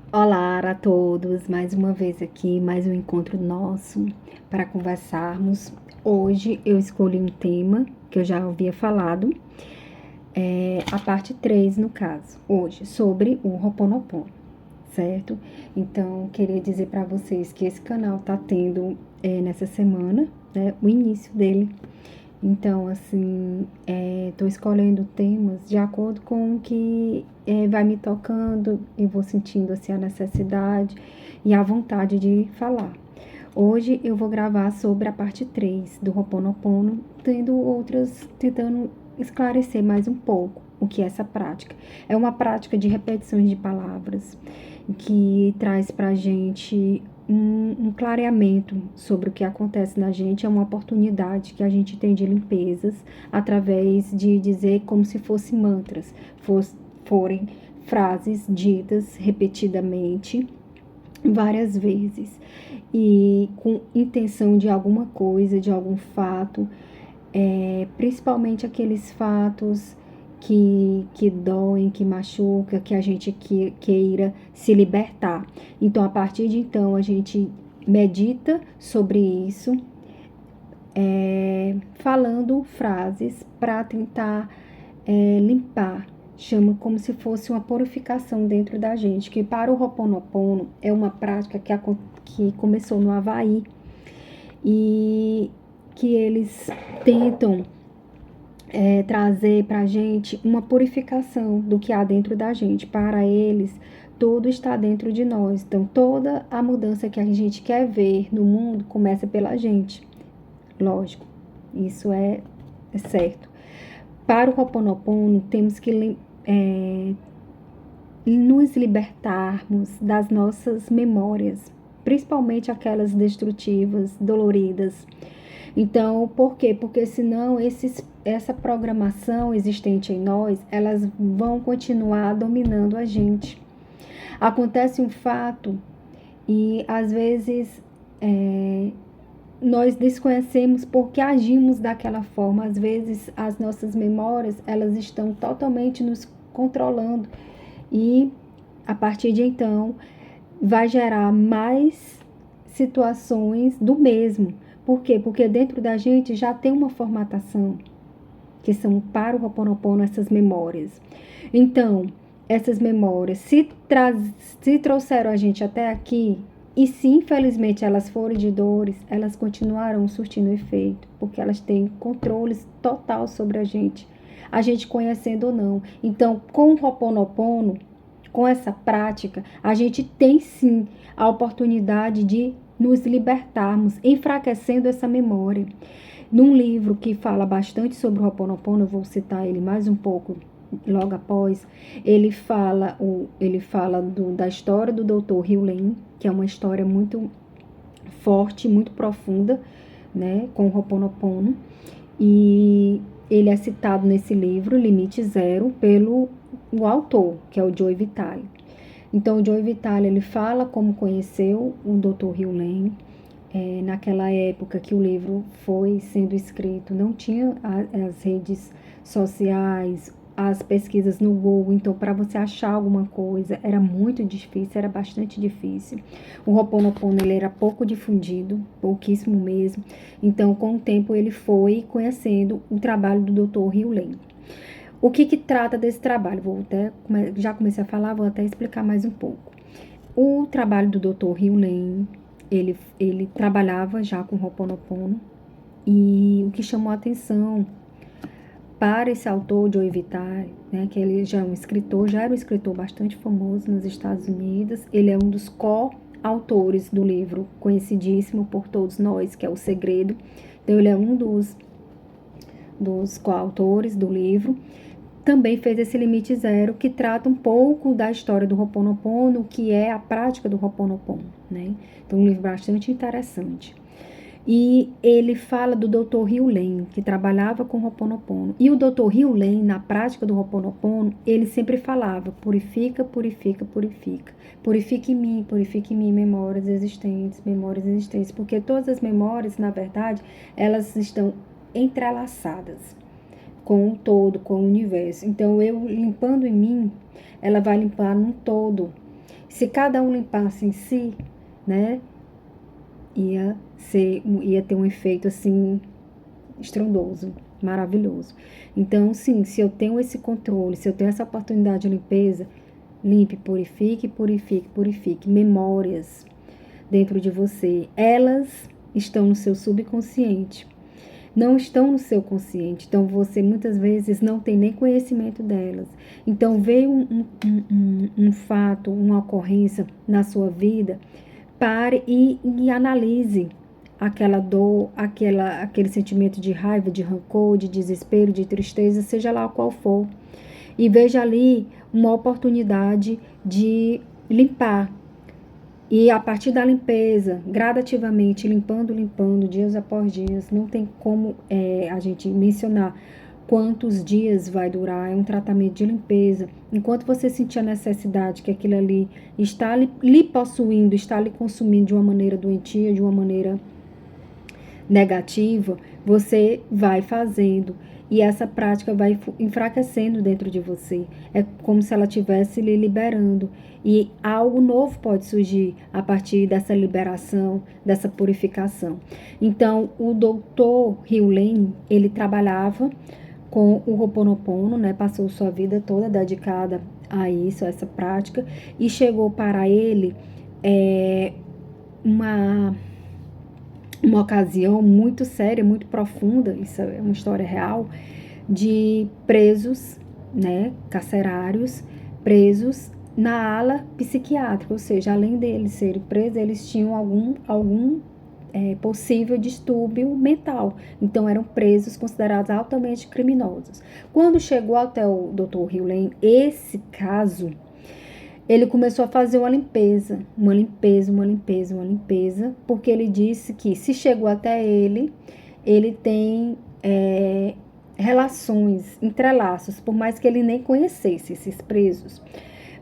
Olá a todos, mais uma vez aqui, mais um encontro nosso para conversarmos. Hoje eu escolhi um tema que eu já havia falado, a parte 3 no caso, hoje, sobre o Ho'oponopono, certo? Então, queria dizer para vocês que esse canal tá tendo nessa semana, né, o início dele. Então, assim, tô escolhendo temas de acordo com o que vai me tocando, eu vou sentindo assim a necessidade e a vontade de falar. Hoje eu vou gravar sobre a parte 3 do Ho'oponopono, tendo outras, tentando esclarecer mais um pouco o que é essa prática. É uma prática de repetições de palavras que traz pra gente um clareamento sobre o que acontece na gente, é uma oportunidade que a gente tem de limpezas através de dizer como se fossem mantras, forem frases ditas repetidamente várias vezes e com intenção de alguma coisa, de algum fato, principalmente aqueles fatos que doem, que machuca, que a gente queira se libertar. Então, a partir de então, a gente medita sobre isso, falando frases para tentar limpar. Chama como se fosse uma purificação dentro da gente, que para o Ho'oponopono é uma prática que começou no Havaí e que eles tentam trazer para a gente uma purificação do que há dentro da gente. Para eles, tudo está dentro de nós. Então, toda a mudança que a gente quer ver no mundo começa pela gente. Lógico, isso é certo. Para o Ho'oponopono, temos que nos libertarmos das nossas memórias, principalmente aquelas destrutivas, doloridas. Então, por quê? Porque senão essa programação existente em nós, elas vão continuar dominando a gente. Acontece um fato e às vezes nós desconhecemos porque agimos daquela forma. Às vezes as nossas memórias, elas estão totalmente nos controlando e a partir de então vai gerar mais situações do mesmo. Por quê? Porque dentro da gente já tem uma formatação, que são para o Ho'oponopono essas memórias. Então, essas memórias, se trouxeram a gente até aqui, e se infelizmente elas forem de dores, elas continuarão surtindo efeito, porque elas têm controle total sobre a gente conhecendo ou não. Então, com o Ho'oponopono, com essa prática, a gente tem sim a oportunidade de nos libertarmos, enfraquecendo essa memória. Num livro que fala bastante sobre o Ho'oponopono, eu vou citar ele mais um pouco logo após, ele fala da história do Dr. Hugh Lane, que é uma história muito forte, muito profunda, né, com o Ho'oponopono, e ele é citado nesse livro, Limite Zero, pelo o autor, que é o Joe Vitale. Então, o Joe Vitale, ele fala como conheceu o Dr. Hugh Lane. Naquela época que o livro foi sendo escrito, não tinha as redes sociais, as pesquisas no Google, então para você achar alguma coisa era muito difícil, era bastante difícil. O Ho'oponopono ele era pouco difundido, pouquíssimo mesmo. Então, com o tempo ele foi conhecendo o trabalho do Dr. Hugh Lane. O que trata desse trabalho? Já comecei a falar, vou até explicar mais um pouco. O trabalho do Dr. Hugh Lane, ele trabalhava já com Ho'oponopono, e o que chamou a atenção para esse autor, Joe Vitale, né, que ele já era um escritor bastante famoso nos Estados Unidos, ele é um dos co-autores do livro conhecidíssimo por todos nós, que é O Segredo. Então, ele é um dos coautores do livro. Também fez esse Limite Zero, que trata um pouco da história do Ho'oponopono, que é a prática do Ho'oponopono, né? Então, um livro bastante interessante. E ele fala do Dr. Hugh Lane, que trabalhava com Ho'oponopono. E o Dr. Hugh Lane, na prática do Ho'oponopono, ele sempre falava: purifica, purifica, purifica. Purifique em mim memórias existentes. Porque todas as memórias, na verdade, elas estão entrelaçadas com o todo, com o universo. Então, eu limpando em mim, ela vai limpar num todo. se cada um limpasse em si, né, ia ter um efeito assim estrondoso, maravilhoso. Então, sim, se eu tenho esse controle, se eu tenho essa oportunidade de limpeza, limpe, purifique, purifique, purifique. Memórias dentro de você, elas estão no seu subconsciente, não estão no seu consciente. Então, você muitas vezes não tem nem conhecimento delas. Então, veio um fato, uma ocorrência na sua vida, pare e analise aquela dor, aquele sentimento de raiva, de rancor, de desespero, de tristeza, seja lá qual for. E veja ali uma oportunidade de limpar. E a partir da limpeza, gradativamente, limpando, dias após dias, não tem como a gente mencionar quantos dias vai durar, é um tratamento de limpeza. Enquanto você sentir a necessidade que aquilo ali está lhe possuindo, está lhe consumindo de uma maneira doentia, de uma maneira negativa, você vai fazendo. E essa prática vai enfraquecendo dentro de você. É como se ela estivesse lhe liberando. E algo novo pode surgir a partir dessa liberação, dessa purificação. Então, o doutor Hugh ele trabalhava com o Ho'oponopono, né? Passou sua vida toda dedicada a isso, a essa prática. E chegou para ele uma ocasião muito séria, muito profunda, isso é uma história real, de presos, né, carcerários, presos na ala psiquiátrica, ou seja, além deles serem presos, eles tinham algum possível distúrbio mental. Então, eram presos considerados altamente criminosos. Quando chegou até o Dr. Hugh esse caso, ele começou a fazer uma limpeza, porque ele disse que se chegou até ele, ele tem relações, entrelaços, por mais que ele nem conhecesse esses presos.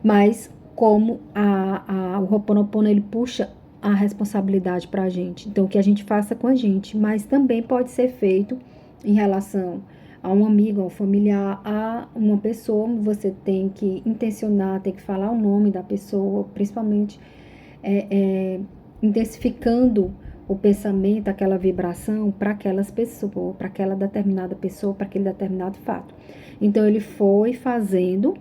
Mas como o Ho'oponopono, ele puxa a responsabilidade para a gente. Então, que a gente faça com a gente, mas também pode ser feito em relação a um amigo, a um familiar, a uma pessoa. Você tem que intencionar, tem que falar o nome da pessoa, principalmente intensificando o pensamento, aquela vibração para aquelas pessoas, para aquela determinada pessoa, para aquele determinado fato. Então, ele foi fazendo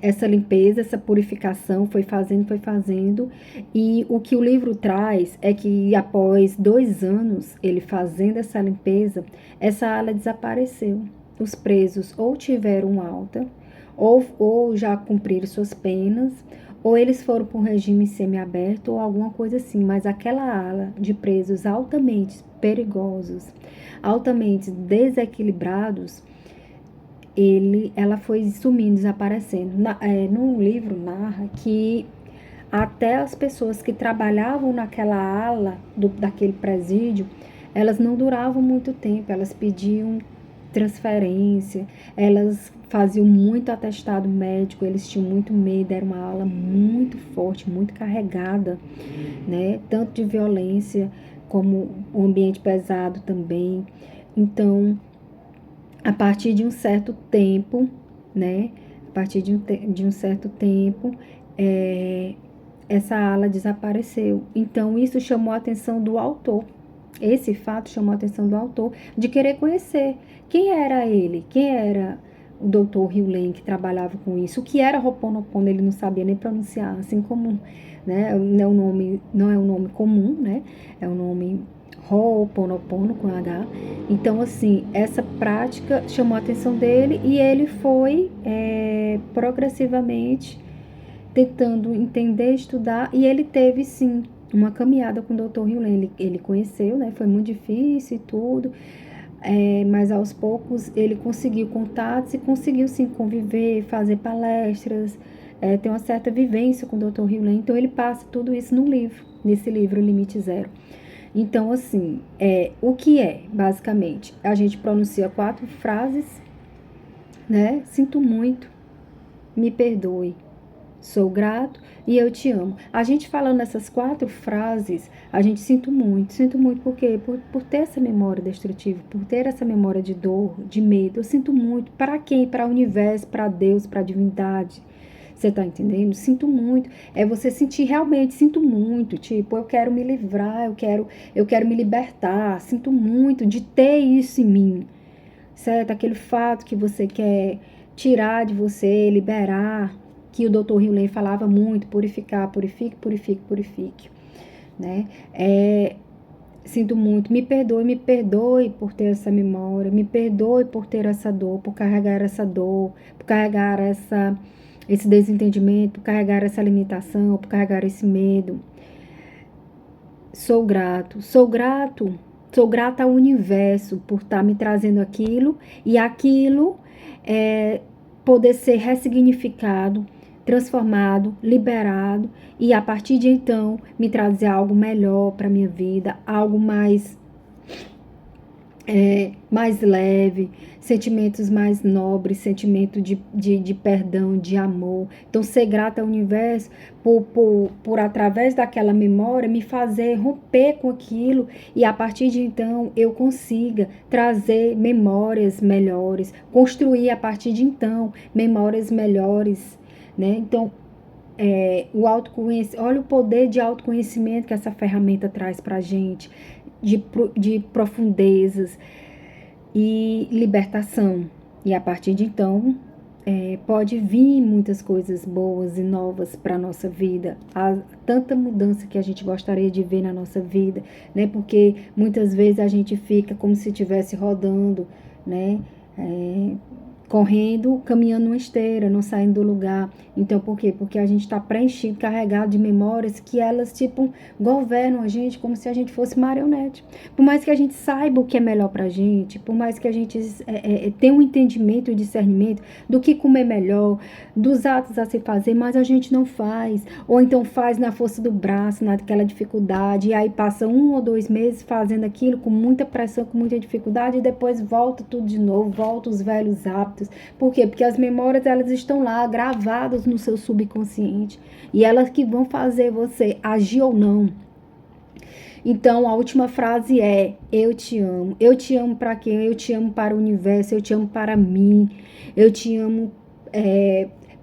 essa limpeza, essa purificação, foi fazendo, e o que o livro traz é que após 2 anos, ele fazendo essa limpeza, essa ala desapareceu. Os presos ou tiveram alta, ou já cumpriram suas penas, ou eles foram para um regime semiaberto, ou alguma coisa assim, mas aquela ala de presos altamente perigosos, altamente desequilibrados, ela foi sumindo, desaparecendo. No livro narra que até as pessoas que trabalhavam naquela ala daquele presídio, elas não duravam muito tempo, elas pediam transferência, elas faziam muito atestado médico, eles tinham muito medo, era uma ala muito forte, muito carregada, né? Tanto de violência como o ambiente pesado também. Então, a partir de um certo tempo, né? A partir de um certo tempo, essa ala desapareceu. Então, isso chamou a atenção do autor. Esse fato chamou a atenção do autor de querer conhecer quem era ele, quem era o Dr. Hugh que trabalhava com isso, o que era Ho'oponopono, ele não sabia nem pronunciar, assim como, né? Não é um nome comum, né? É um nome Ho'oponopono com H. Então, assim, essa prática chamou a atenção dele e ele foi progressivamente tentando entender, estudar, e ele teve, sim, uma caminhada com o Dr. Hugh. Ele conheceu, né? Foi muito difícil e tudo, mas aos poucos ele conseguiu contatos e conseguiu, sim, conviver, fazer palestras, ter uma certa vivência com o Dr. Hugh. Então, ele passa tudo isso nesse livro, Limite Zero. Então, assim, o que basicamente? A gente pronuncia 4 frases, né? Sinto muito, me perdoe, sou grato e eu te amo. A gente falando essas 4 frases, a gente sinto muito, por quê? Por ter essa memória destrutiva, por ter essa memória de dor, de medo. Eu sinto muito. Para quem? Para o universo, para Deus, para a divindade. Você tá entendendo? Sinto muito. É você sentir realmente, sinto muito. Tipo, eu quero me livrar, eu quero me libertar. Sinto muito de ter isso em mim. Certo? Aquele fato que você quer tirar de você, liberar, que o Dr. Hewlett falava muito, purificar, purifique, purifique, purifique, né? Sinto muito, me perdoe por ter essa memória, me perdoe por ter essa dor, por carregar essa dor, por carregar esse desentendimento, por carregar essa limitação, por carregar esse medo. Sou grato, sou grata ao universo por estar me trazendo aquilo e aquilo poder ser ressignificado, transformado, liberado e a partir de então me trazer algo melhor para minha vida, algo mais leve, sentimentos mais nobres, sentimento de perdão, de amor. Então, ser grata ao universo por através daquela memória, me fazer romper com aquilo e a partir de então eu consiga trazer memórias melhores, construir a partir de então memórias melhores, né? Então, o autoconhecimento, olha o poder de autoconhecimento que essa ferramenta traz para a gente, de profundezas e libertação. E a partir de então, pode vir muitas coisas boas e novas para a nossa vida. Há tanta mudança que a gente gostaria de ver na nossa vida, né? Porque muitas vezes a gente fica como se estivesse rodando, né? Correndo, caminhando numa esteira, não saindo do lugar. Então, por quê? Porque a gente está preenchido, carregado de memórias que elas, tipo, governam a gente como se a gente fosse marionete. Por mais que a gente saiba o que é melhor pra gente, por mais que a gente tenha um entendimento e discernimento do que comer melhor, dos atos a se fazer, mas a gente não faz. Ou então faz na força do braço, naquela dificuldade, e aí passa 1 ou 2 meses fazendo aquilo com muita pressão, com muita dificuldade, e depois volta tudo de novo, volta os velhos hábitos. Por quê? Porque as memórias, elas estão lá gravadas no seu subconsciente e elas que vão fazer você agir ou não. Então, a última frase é: eu te amo. Eu te amo para quem? Eu te amo para o universo, eu te amo para mim, eu te amo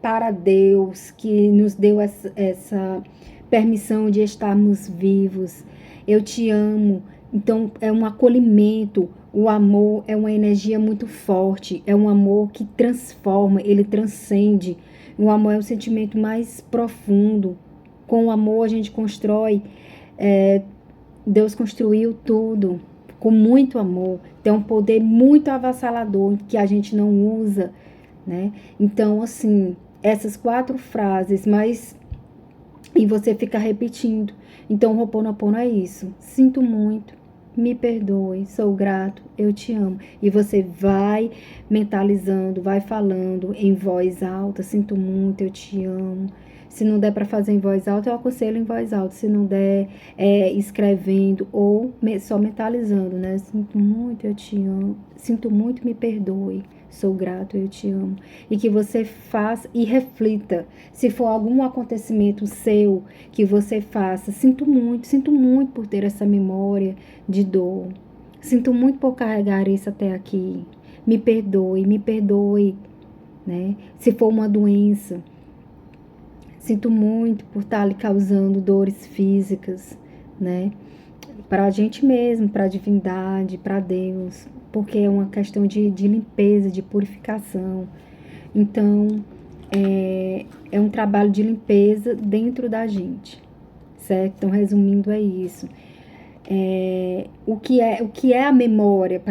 para Deus, que nos deu essa permissão de estarmos vivos. Eu te amo. Então, é um acolhimento. O amor é uma energia muito forte, é um amor que transforma, ele transcende. O amor é o sentimento mais profundo. Com o amor a gente constrói. Deus construiu tudo com muito amor. Tem um poder muito avassalador que a gente não usa, né? Então, assim, essas 4 frases, mas e você fica repetindo. Então, o Ho'oponopono é isso. Sinto muito, me perdoe, sou grato, eu te amo. E você vai mentalizando, vai falando em voz alta, sinto muito, eu te amo. Se não der para fazer em voz alta, eu aconselho em voz alta. Se não der, escrevendo ou só mentalizando, né? Sinto muito, eu te amo. Sinto muito, me perdoe. Sou grato, eu te amo. E que você faça e reflita. Se for algum acontecimento seu que você faça, sinto muito por ter essa memória de dor. Sinto muito por carregar isso até aqui. Me perdoe, né? Se for uma doença, sinto muito por estar lhe causando dores físicas, né? Para a gente mesmo, para a divindade, para Deus, porque é uma questão de limpeza, de purificação. Então, é um trabalho de limpeza dentro da gente, certo? Então, resumindo, é isso. O que é a memória,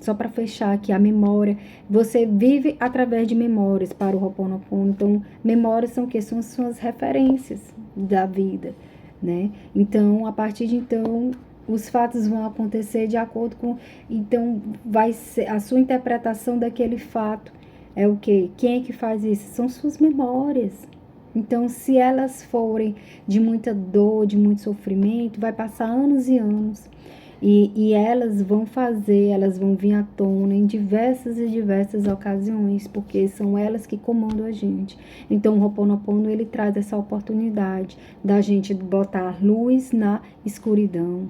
só para fechar aqui, a memória, você vive através de memórias para o Ho'oponopono. Então, memórias são o quê? São suas referências da vida, né? Então, a partir de então, os fatos vão acontecer de acordo com... Então, vai ser a sua interpretação daquele fato. É o quê? Quem é que faz isso? São suas memórias. Então, se elas forem de muita dor, de muito sofrimento, vai passar anos e anos. E elas vão vir à tona em diversas e diversas ocasiões, porque são elas que comandam a gente. Então, o Ho'oponopono, ele traz essa oportunidade da gente botar luz na escuridão,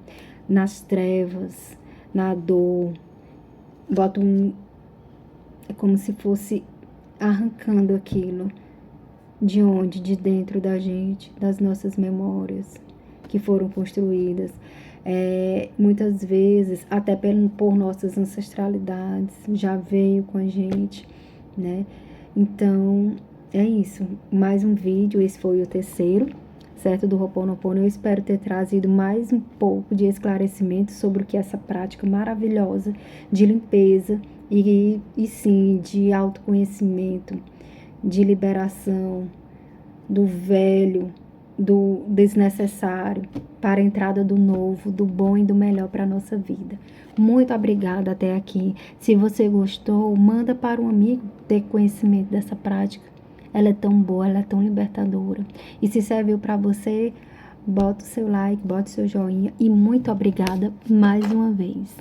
nas trevas, na dor. É como se fosse arrancando aquilo, De onde? De dentro da gente, das nossas memórias que foram construídas. Muitas vezes, até por nossas ancestralidades, já veio com a gente, né? Então, é isso. Mais um vídeo, esse foi o terceiro, certo? Do Ho'oponopono. Eu espero ter trazido mais um pouco de esclarecimento sobre o que é essa prática maravilhosa de limpeza e sim, de autoconhecimento, de liberação do velho, do desnecessário, para a entrada do novo, do bom e do melhor para a nossa vida. Muito obrigada até aqui. Se você gostou, manda para um amigo ter conhecimento dessa prática. Ela é tão boa, ela é tão libertadora. E se serviu para você, bota o seu like, bota o seu joinha e muito obrigada mais uma vez.